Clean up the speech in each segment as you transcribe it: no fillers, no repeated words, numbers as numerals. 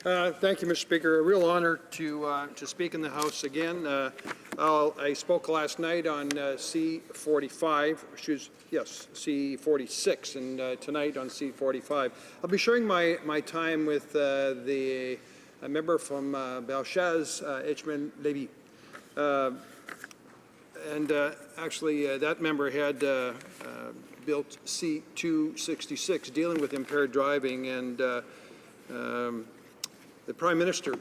Thank you, Mr. Speaker. A real honor to speak in the House again. I spoke last night on C-45, C-46, and tonight on C-45. I'll be sharing my time with a member from Belchaz, Etchman Levy. Actually, that member had built C-266, dealing with impaired driving, and the Prime Minister,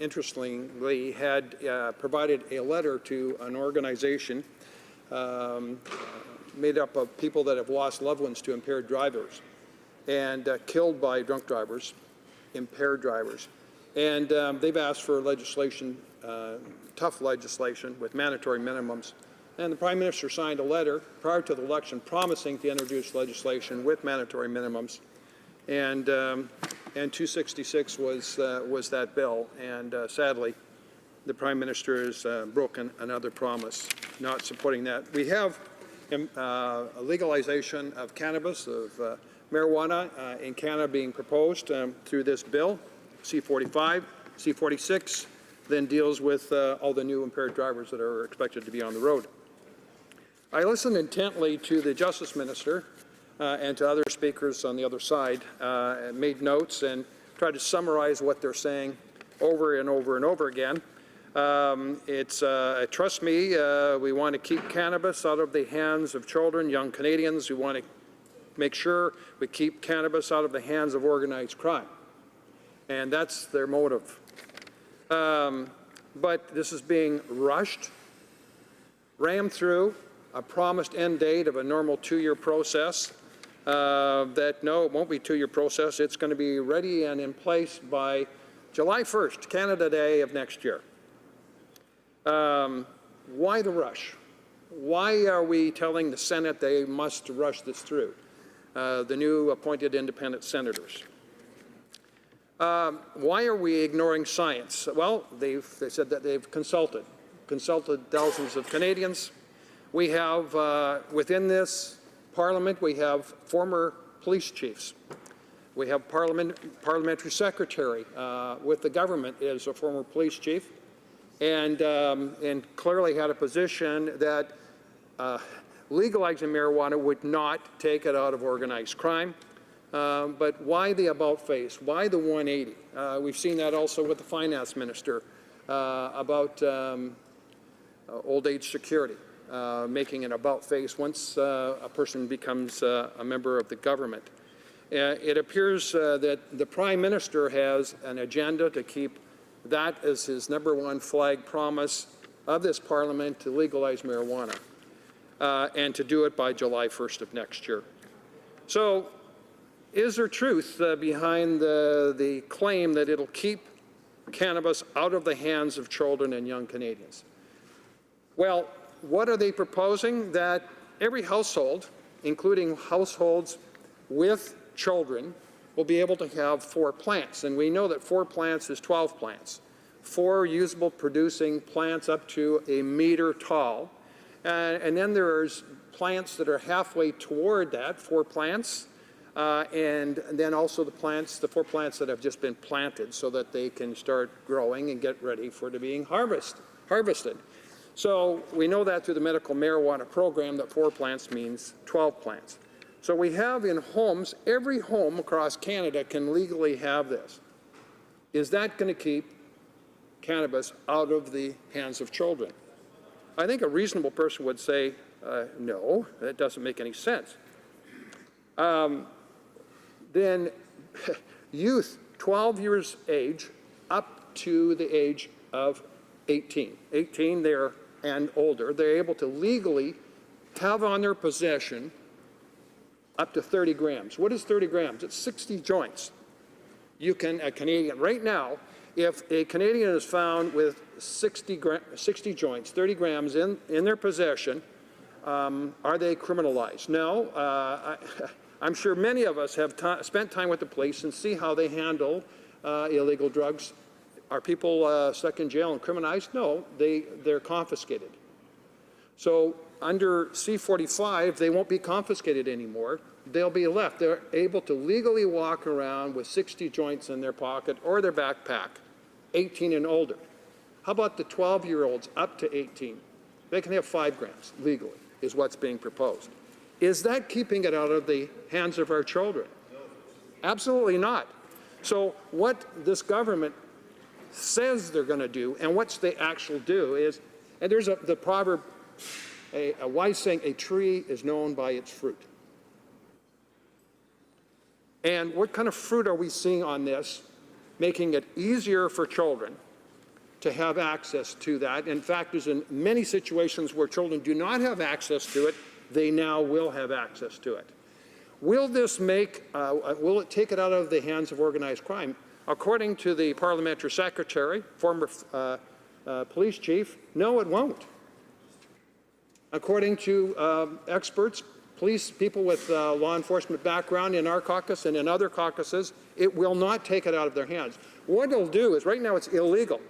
interestingly, had provided a letter to an organization made up of people that have lost loved ones to impaired drivers and killed by drunk drivers, impaired drivers. And they've asked for legislation, tough legislation with mandatory minimums. And the Prime Minister signed a letter prior to the election promising to introduce legislation with mandatory minimums. And 266 was that bill, and sadly, the Prime Minister has broken another promise, not supporting that. We have a legalization of cannabis, of marijuana in Canada being proposed through this bill, C-45, C-46, then deals with all the new impaired drivers that are expected to be on the road. I listened intently to the Justice Minister and to other speakers on the other side, made notes and tried to summarize what they're saying over and over and over again. Trust me, we want to keep cannabis out of the hands of children, young Canadians. We want to make sure we keep cannabis out of the hands of organized crime. And that's their motive. But this is being rushed, rammed through a promised end date of a normal 2-year process. That no, it won't be a 2-year process. It's going to be ready and in place by July 1st, Canada Day of next year. Why the rush? Why are we telling the Senate they must rush this through? The new appointed independent senators. Why are we ignoring science? Well, they said that they've consulted thousands of Canadians. We have, within this Parliament, we have former police chiefs. We have parliamentary secretary with the government is a former police chief, and clearly had a position that legalizing marijuana would not take it out of organized crime. But why the about face? Why the 180? We've seen that also with the finance minister about old age security. Making an about face once a person becomes a member of the government. It appears that the Prime Minister has an agenda to keep that as his #1 flag promise of this Parliament to legalize marijuana and to do it by July 1st of next year. So is there truth behind the claim that it'll keep cannabis out of the hands of children and young Canadians? Well, what are they proposing? That every household, including households with children, will be able to have 4 plants. And we know that 4 plants is 12 plants. 4 usable producing plants up to a meter tall. And then there's plants that are halfway toward that, 4 plants. And then also the 4 plants that have just been planted so that they can start growing and get ready for being harvested. So we know that through the medical marijuana program that 4 plants means 12 plants. So we have in homes, every home across Canada can legally have this. Is that going to keep cannabis out of the hands of children? I think a reasonable person would say, no, that doesn't make any sense. Then youth, 12 years age, up to the age of 18. 18 there and older, they're able to legally have on their possession up to 30 grams. What is 30 grams? It's 60 joints. You can, a Canadian, right now, if a Canadian is found with 60 joints, 30 grams in their possession, are they criminalized? No. I'm sure many of us have spent time with the police and see how they handle illegal drugs. Are people stuck in jail and criminalized? No, they're confiscated. So under C-45, they won't be confiscated anymore. they'll be left. They're able to legally walk around with 60 joints in their pocket or their backpack, 18 and older. How about the 12-year-olds up to 18? They can have 5 grams legally, is what's being proposed. Is that keeping it out of the hands of our children? Absolutely not. So what this government says they're going to do and what they actually do is, and there's the proverb, a wise saying, a tree is known by its fruit. And what kind of fruit are we seeing on this, making it easier for children to have access to that? In fact, there's in many situations where children do not have access to it, they now will have access to it. Will this will it take it out of the hands of organized crime? According to the parliamentary secretary, former police chief, no, it won't. According to experts, people with law enforcement background in our caucus and in other caucuses, it will not take it out of their hands. What it'll do is, right now it's illegal,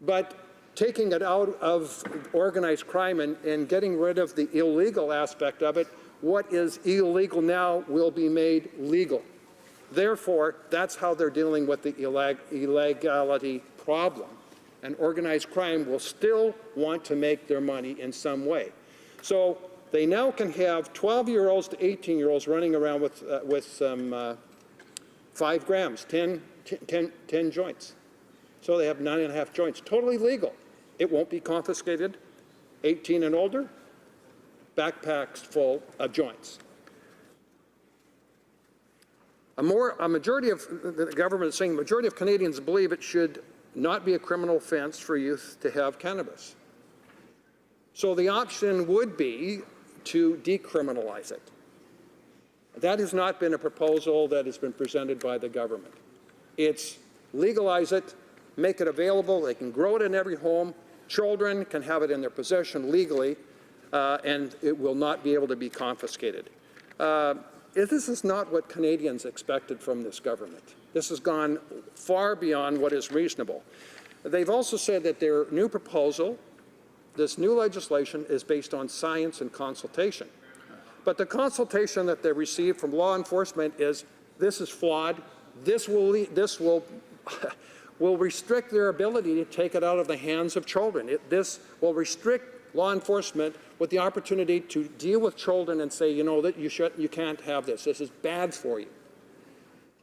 but taking it out of organized crime and getting rid of the illegal aspect of it, what is illegal now will be made legal. Therefore, that's how they're dealing with the illegality problem. And organized crime will still want to make their money in some way. So they now can have 12-year-olds to 18-year-olds running around with some 5 grams, 10 joints. So they have 9.5 joints, totally legal. It won't be confiscated. 18 and older, backpacks full of joints. A majority of the government is saying the majority of Canadians believe it should not be a criminal offense for youth to have cannabis. So the option would be to decriminalize it. That has not been a proposal that has been presented by the government. It's legalize it, make it available, they can grow it in every home, children can have it in their possession legally, and it will not be able to be confiscated. This is not what Canadians expected from this government. This has gone far beyond what is reasonable. They've also said that their new proposal, this new legislation, is based on science and consultation. But the consultation that they received from law enforcement is, this is flawed, this will will restrict their ability to take it out of the hands of children. This will restrict law enforcement with the opportunity to deal with children and say, you know, that you can't have this. This is bad for you.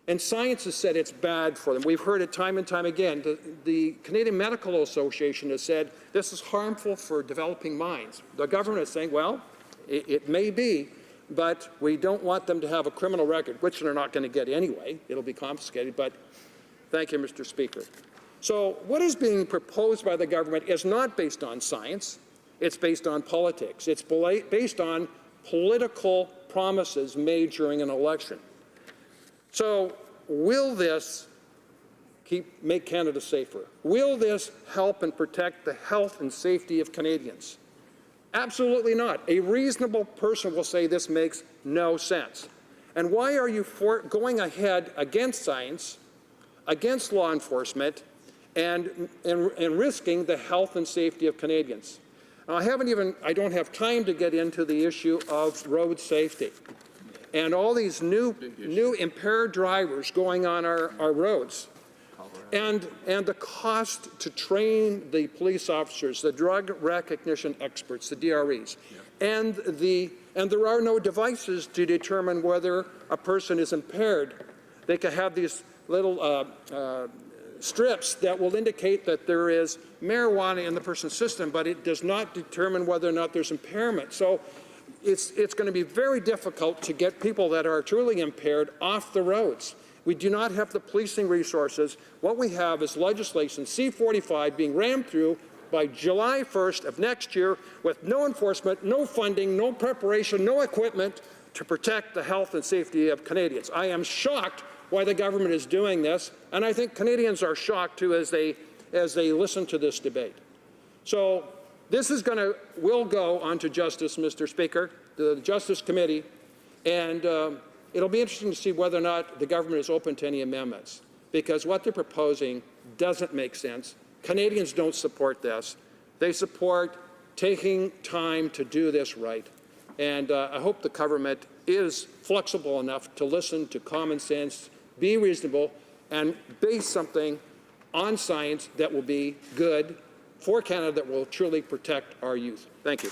And science has said it's bad for them. We've heard it time and time again. The Canadian Medical Association has said this is harmful for developing minds. The government is saying, well, it may be, but we don't want them to have a criminal record, which they're not going to get anyway. It'll be confiscated, but thank you, Mr. Speaker. So what is being proposed by the government is not based on science. It's based on politics. It's based on political promises made during an election. So will this make Canada safer? Will this help and protect the health and safety of Canadians? Absolutely not. A reasonable person will say this makes no sense. And why are you going ahead against science, against law enforcement, and risking the health and safety of Canadians? Now, I don't have time to get into the issue of road safety and all these new impaired drivers going on our roads, and the cost to train the police officers, the drug recognition experts, the DREs, and there are no devices to determine whether a person is impaired. They can have these little strips that will indicate that there is marijuana in the person's system, but it does not determine whether or not there's impairment. So it's going to be very difficult to get people that are truly impaired off the roads. We do not have the policing resources. What we have is legislation, C-45, being rammed through by July 1st of next year with no enforcement, no funding, no preparation, no equipment to protect the health and safety of Canadians. I am shocked why the government is doing this, and I think Canadians are shocked too as they listen to this debate. So this will go on to Justice, Mr. Speaker, the Justice Committee, and it'll be interesting to see whether or not the government is open to any amendments, because what they're proposing doesn't make sense. Canadians don't support this. They support taking time to do this right, and I hope the government is flexible enough to listen to common sense, be reasonable, and base something on science that will be good for Canada, that will truly protect our youth. Thank you.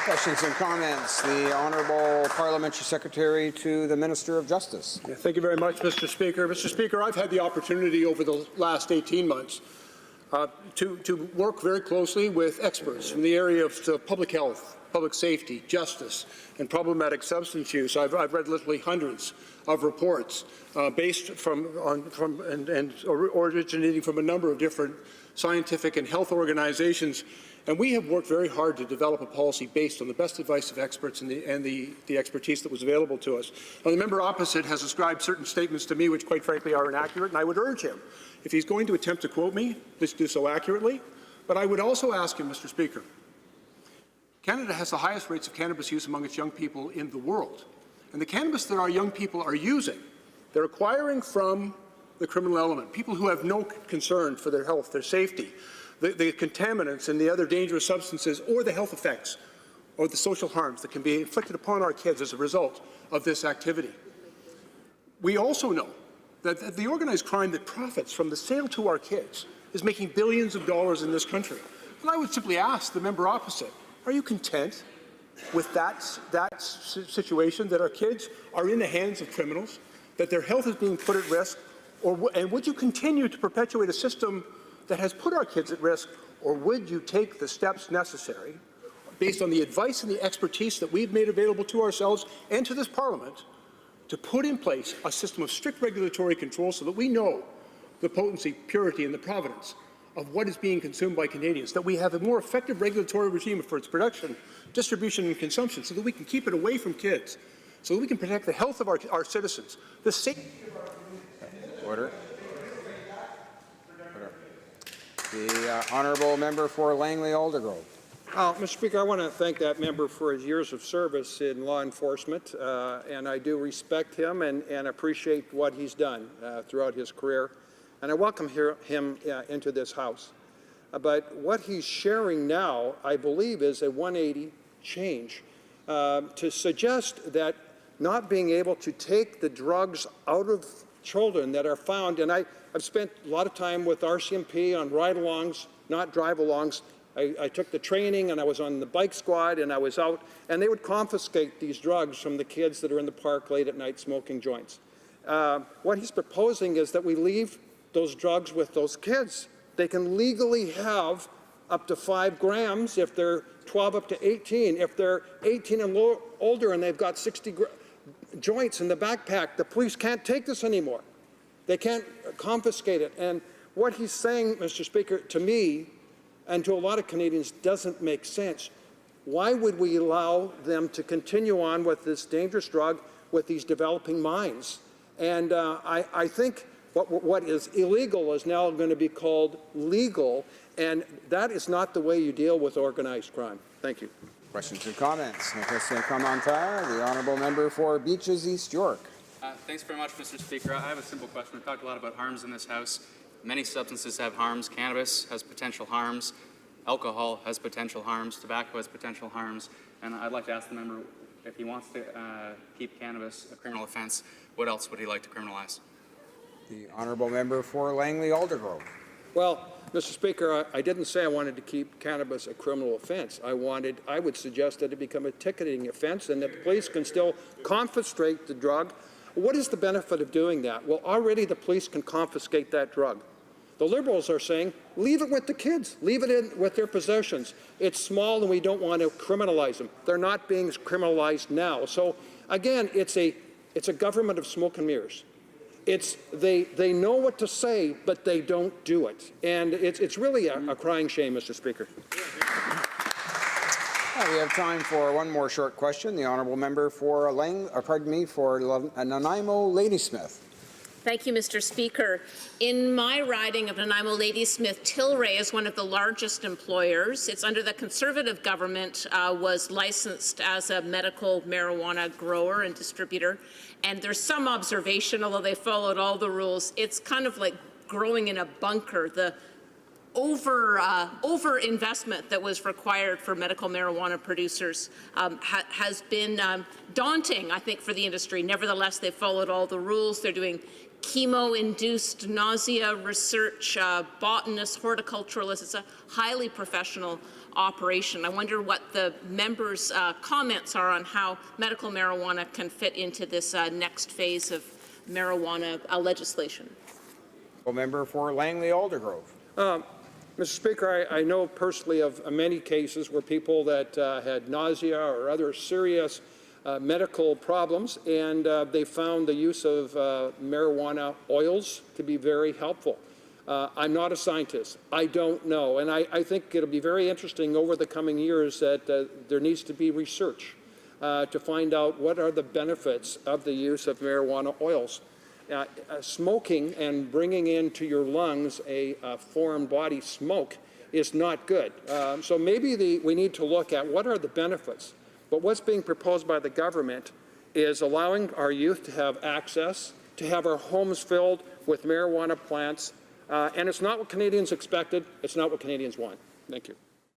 Questions and comments. The Honourable Parliamentary Secretary to the Minister of Justice. Yeah, thank you very much, Mr. Speaker. Mr. Speaker, I've had the opportunity over the last 18 months to work very closely with experts in the area of public health, public safety, justice, and problematic substance use. I've read literally hundreds of reports based originating from a number of different scientific and health organizations, and we have worked very hard to develop a policy based on the best advice of experts and the expertise that was available to us. Now, the member opposite has ascribed certain statements to me which, quite frankly, are inaccurate, and I would urge him, if he's going to attempt to quote me, please do so accurately. But I would also ask him, Mr. Speaker, Canada has the highest rates of cannabis use among its young people in the world. And the cannabis that our young people are using, they're acquiring from the criminal element, people who have no concern for their health, their safety, the contaminants and the other dangerous substances, or the health effects or the social harms that can be inflicted upon our kids as a result of this activity. We also know that the organized crime that profits from the sale to our kids is making billions of dollars in this country. And I would simply ask the member opposite, are you content with that situation, that our kids are in the hands of criminals, that their health is being put at risk, and would you continue to perpetuate a system that has put our kids at risk, or would you take the steps necessary, based on the advice and the expertise that we've made available to ourselves and to this Parliament, to put in place a system of strict regulatory control so that we know the potency, purity, and the provenance of what is being consumed by Canadians, that we have a more effective regulatory regime for its production, distribution, and consumption, so that we can keep it away from kids, so that we can protect the health of our citizens, the safety of our communities. Order. The Honourable Member for Langley-Aldergrove. Mr. Speaker, I want to thank that member for his years of service in law enforcement, and I do respect him and appreciate what he's done throughout his career, and I welcome him into this House. But what he's sharing now, I believe, is a 180 change to suggest that not being able to take the drugs out of children that are found, and I've spent a lot of time with RCMP on ride-alongs, not drive-alongs. I took the training, and I was on the bike squad, and I was out, and they would confiscate these drugs from the kids that are in the park late at night smoking joints. What he's proposing is that we leave those drugs with those kids. They can legally have up to 5 grams if they're 12 up to 18. If they're 18 and older and they've got 60 joints in the backpack, the police can't take this anymore. They can't confiscate it. And what he's saying, Mr. Speaker, to me and to a lot of Canadians doesn't make sense. Why would we allow them to continue on with this dangerous drug with these developing minds? And I think what is illegal is now going to be called legal, and that is not the way you deal with organized crime. Thank you. Questions and comments. The Honourable Member for Beaches East York. Thanks very much, Mr. Speaker. I have a simple question. We've talked a lot about harms in this House. Many substances have harms. Cannabis has potential harms. Alcohol has potential harms. Tobacco has potential harms. And I'd like to ask the member, if he wants to keep cannabis a criminal offence, what else would he like to criminalize? The Honourable Member for Langley-Aldergrove. Well, Mr. Speaker, I didn't say I wanted to keep cannabis a criminal offence. I would suggest that it become a ticketing offence and that the police can still confiscate the drug. What is the benefit of doing that? Well, already the police can confiscate that drug. The Liberals are saying, leave it with the kids, leave it in with their possessions. It's small and we don't want to criminalize them. They're not being criminalized now. So again, it's a government of smoke and mirrors. They know what to say, but they don't do it. And it's really a crying shame, Mr. Speaker. We have time for one more short question. The Honourable Member for Nanaimo Ladysmith. Thank you, Mr. Speaker. In my riding of Nanaimo Ladysmith, Tilray is one of the largest employers. It's under the Conservative government, was licensed as a medical marijuana grower and distributor. And there's some observation, although they followed all the rules, it's kind of like growing in a bunker. The over investment that was required for medical marijuana producers has been daunting, I think, for the industry. Nevertheless, they followed all the rules. They're doing chemo-induced nausea research, botanists, horticulturalists. It's a highly professional operation. I wonder what the members' comments are on how medical marijuana can fit into this next phase of marijuana legislation. Member for Langley Aldergrove. Mr. Speaker, I know personally of many cases where people that had nausea or other serious medical problems, and they found the use of marijuana oils to be very helpful. I'm not a scientist. I don't know. And I think it'll be very interesting over the coming years that there needs to be research to find out what are the benefits of the use of marijuana oils. Smoking and bringing into your lungs a foreign body smoke is not good. So maybe we need to look at what are the benefits. But what's being proposed by the government is allowing our youth to have access, to have our homes filled with marijuana plants. And it's not what Canadians expected. It's not what Canadians want. Thank you.